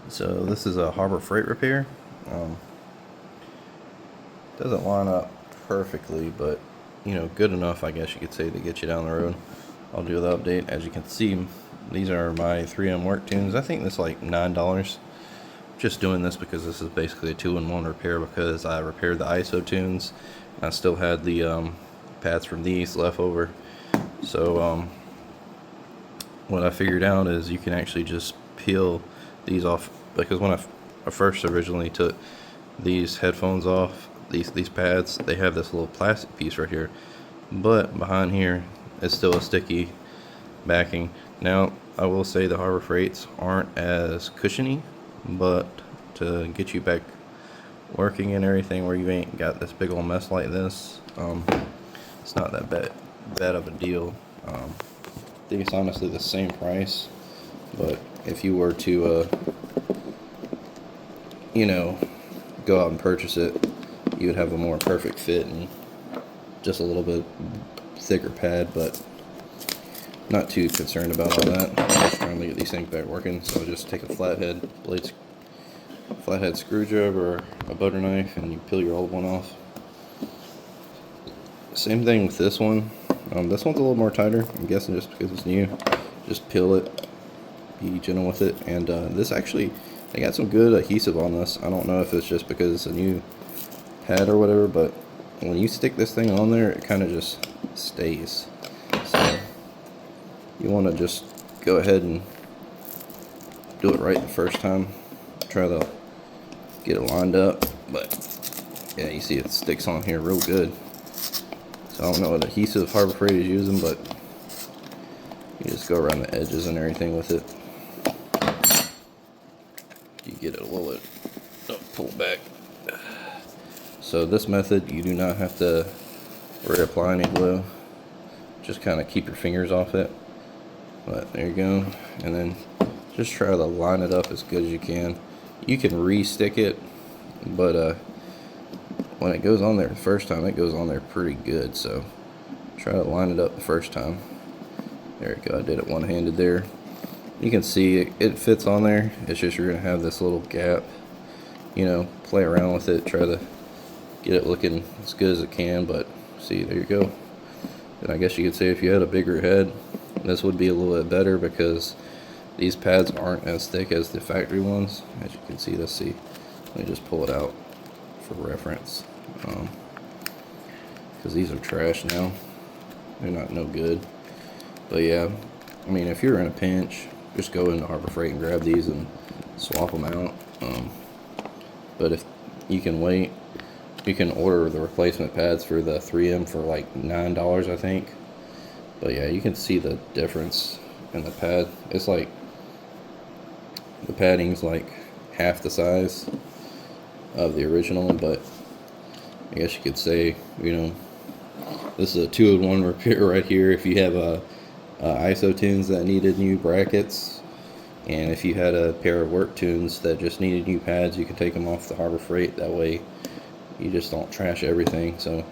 So this is a Harbor Freight repair. Doesn't line up perfectly, but good enough, I guess you could say, to get you down the road. I'll do the update. As you can see, these are my 3M work tunes. I think this is like $9. Just doing this because this is basically a 2-in-1 repair, because I repaired the ISO tunes. I still had the pads from these left over. So what I figured out is you can actually just peel these off, because when I first originally took these headphones off, these pads, they have this little plastic piece right here, but behind here is still a sticky backing. Now I will say the Harbor Freights aren't as cushiony, but to get you back working and everything where you ain't got this big old mess like this, it's not that bad of a deal. I think it's honestly the same price, but if you were to go out and purchase it, you would have a more perfect fit and just a little bit thicker pad, but not too concerned about all that. I'm just trying to get these things back working, so I'll just take a flathead screwdriver or a butter knife and you peel your old one off. Same thing with this one. This one's a little more tighter, I'm guessing just because it's new. Just peel it, be gentle with it, and this actually, they got some good adhesive on this. I don't know if it's just because it's a new pad or whatever, but when you stick this thing on there, it kind of just stays. So you want to just go ahead and do it right the first time. Try to get it lined up, but yeah, you see it sticks on here real good. So I don't know what adhesive Harbor Freight is using, but you just go around the edges and everything with it. You get it a little bit pulled back. So this method, you do not have to reapply any glue. Just kind of keep your fingers off it. But there you go. And then just try to line it up as good as you can. You can re-stick it, but when it goes on there the first time, it goes on there pretty good. So try to line it up the first time. There you go. I did it one-handed there. You can see it fits on there. It's just you're gonna have this little gap. Play around with it. Try to get it looking as good as it can. But see, there you go. And I guess you could say if you had a bigger head, this would be a little bit better, because these pads aren't as thick as the factory ones. As you can see, let's see. Let me just pull it out for reference, because these are trash now. They're not no good. But yeah, I mean, if you're in a pinch, just go into Harbor Freight and grab these and swap them out. But if you can wait, you can order the replacement pads for the 3M for like $9, I think. But yeah, you can see the difference in the pad. It's like the padding's like half the size of the original, but I guess you could say, this is a 2-in-1 repair right here. If you have a ISO tunes that needed new brackets, and if you had a pair of work tunes that just needed new pads, you could take them off the Harbor Freight. That way you just don't trash everything. So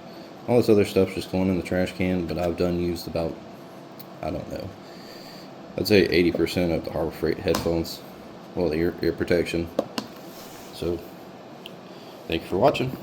all this other stuff's just going in the trash can, but I've used about, I don't know, I'd say 80% of the Harbor Freight headphones, well, the ear protection. So thank you for watching.